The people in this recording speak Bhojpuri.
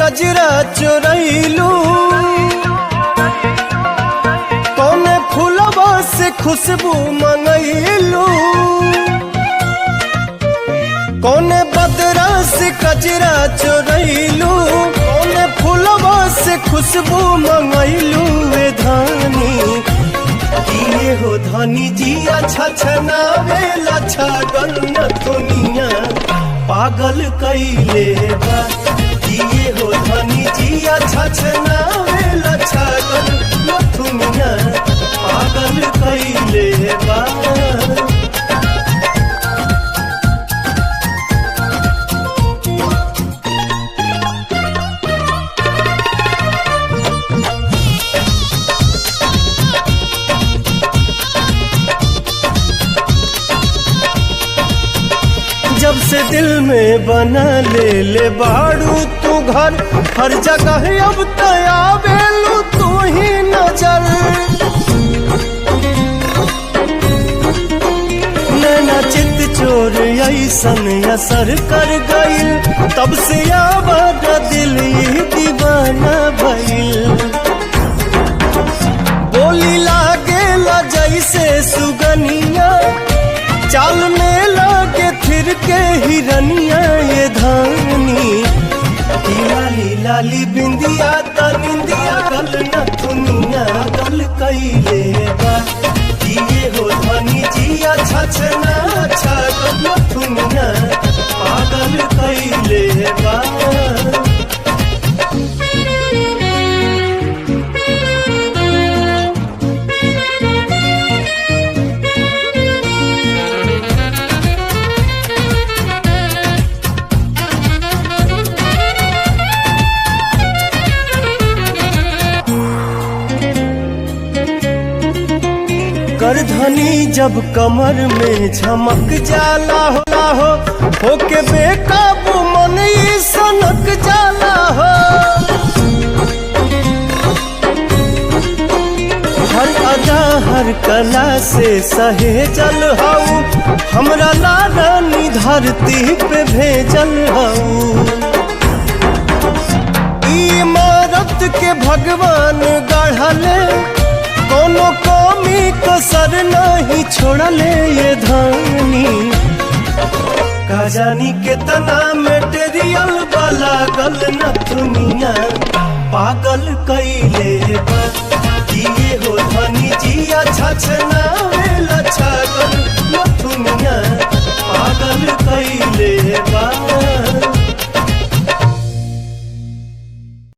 कजरा चोरैलू, कौने फूलवा से खुशबू मंगैलू, कौने बदरा से कजरा चोरैलू, कौने फूलवा से खुशबू मंगैलू। वे धानी किए हो धानी जिया छछनावेला छागल न दुनिया पागल कैले बा। किए हो धानी जिया छछनावेला छागल न दुनिया पागल कैले बा। जब से दिल में बना ले बाड़ू तू घर, हर जगह अब तयावेलू तू ही नजर। नैना चित चोर ऐसन असर कर गइल, तब से आवाज दिल ही दीवाना भइल। बोली लागेला जैसे सुगनिया, चाल में लागे फिर के हिरनिया। ये धानी लाली लाली बिंदिया त निंदिया गल न दुनिया गल कैले बा। किए हो धानी जिया छछना छागल न दुनिया पागल कैले बा। करधनी जब कमर में झमक जाला हो, होके बेकाबू मन ही सनक जाला हो। हर अदा हर कला से सहेजल हऊ, हमरा लारानी धरती पे भेजल हऊ। इमारत के भगवान गढ़ले, कोनो कमी कसर नहीं छोड़ले। ये धानी का जानी कितना मेटेरियल वाला गल न दुनिया पागल कैले बा। किए हो धानी जिया छछना